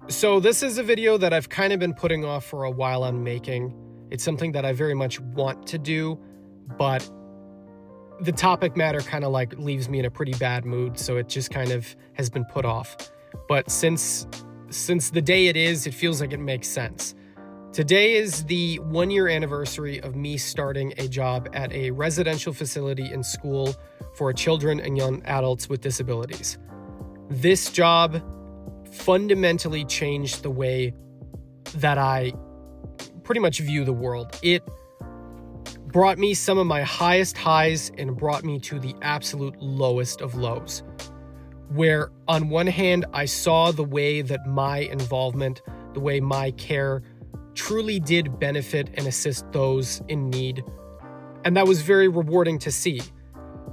So this is a video that I've kind of been putting off for a while on making. It's something that I very much want to do, but the topic matter kind of like leaves me in a pretty bad mood, so it just kind of has been put off. But since the day it is, it feels like it makes sense. Today is the 1-year anniversary of me starting a job at a residential facility in school for children and young adults with disabilities. This job fundamentally changed the way that I pretty much view the world. It brought me some of my highest highs and brought me to the absolute lowest of lows. Where on one hand, I saw the way that my involvement, the way my care truly did benefit and assist those in need. And that was very rewarding to see.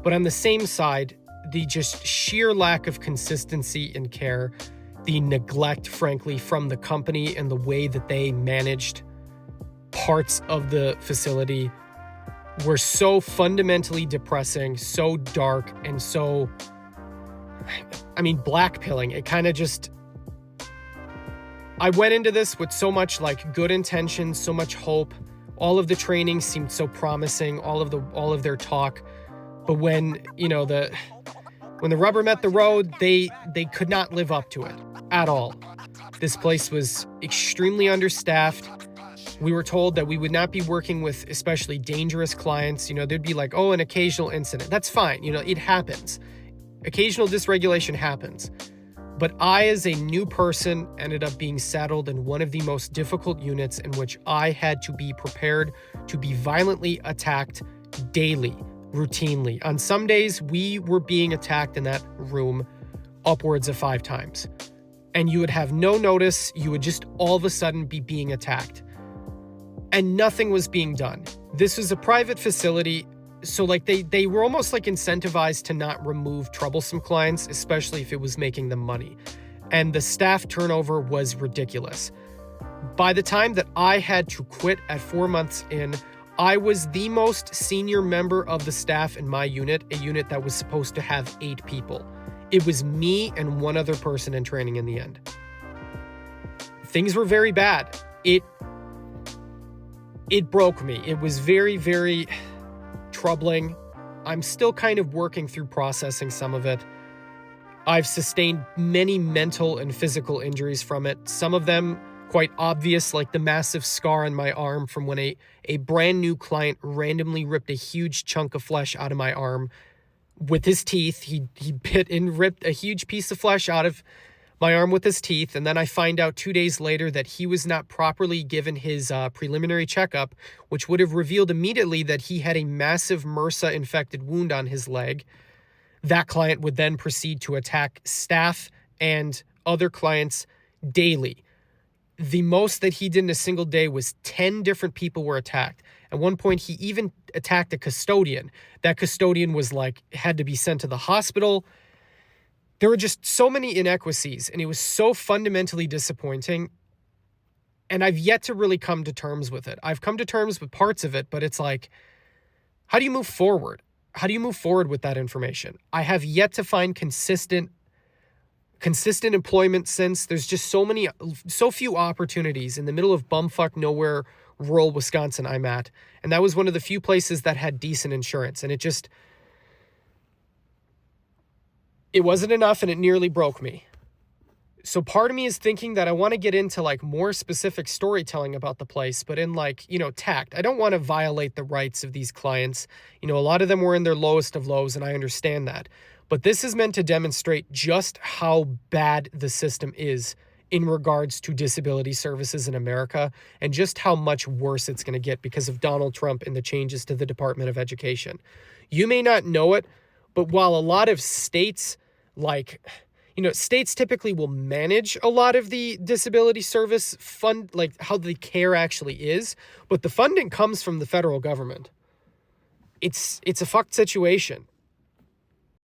But on the same side, the just sheer lack of consistency in care, the neglect, frankly, from the company and the way that they managed parts of the facility were so fundamentally depressing, so dark, and so, blackpilling. It kind of just, I went into this with so much good intentions, so much hope. All of the training seemed so promising, all of their talk. But when the rubber met the road, they could not live up to it at all. This place was extremely understaffed. We were told that we would not be working with especially dangerous clients. There'd be an occasional incident. That's fine. It happens. Occasional dysregulation happens. But I, as a new person, ended up being saddled in one of the most difficult units in which I had to be prepared to be violently attacked daily, routinely. On some days, we were being attacked in that room upwards of 5 times. And you would have no notice. You would just all of a sudden be being attacked. And nothing was being done. This was a private facility, so they were almost incentivized to not remove troublesome clients, especially if it was making them money. And the staff turnover was ridiculous. By the time that I had to quit at 4 months in, I was the most senior member of the staff in my unit, a unit that was supposed to have 8 people. It was me and one other person in training in the end. Things were very bad. It broke me. It was very, very troubling. I'm still kind of working through processing some of it. I've sustained many mental and physical injuries from it. Some of them quite obvious, like the massive scar on my arm from when a brand new client randomly ripped a huge chunk of flesh out of my arm with his teeth. He bit and ripped a huge piece of flesh out of my arm with his teeth, and then I find out 2 days later that he was not properly given his preliminary checkup, which would have revealed immediately that he had a massive MRSA-infected wound on his leg. That client would then proceed to attack staff and other clients daily. The most that he did in a single day was 10 different people were attacked. At one point, he even attacked a custodian. That custodian was had to be sent to the hospital. There were just so many inequities, and it was so fundamentally disappointing. And I've yet to really come to terms with it. I've come to terms with parts of it, but it's how do you move forward? How do you move forward with that information? I have yet to find consistent employment since. There's just so few opportunities in the middle of bumfuck nowhere, rural Wisconsin I'm at. And that was one of the few places that had decent insurance. And it wasn't enough, and it nearly broke me. So part of me is thinking that I want to get into more specific storytelling about the place, but in tact. I don't want to violate the rights of these clients. A lot of them were in their lowest of lows, and I understand that. But this is meant to demonstrate just how bad the system is in regards to disability services in America, and just how much worse it's going to get because of Donald Trump and the changes to the Department of Education. You may not know it, but while a lot of states states typically will manage a lot of the disability service fund, how the care actually is, but the funding comes from the federal government. It's a fucked situation.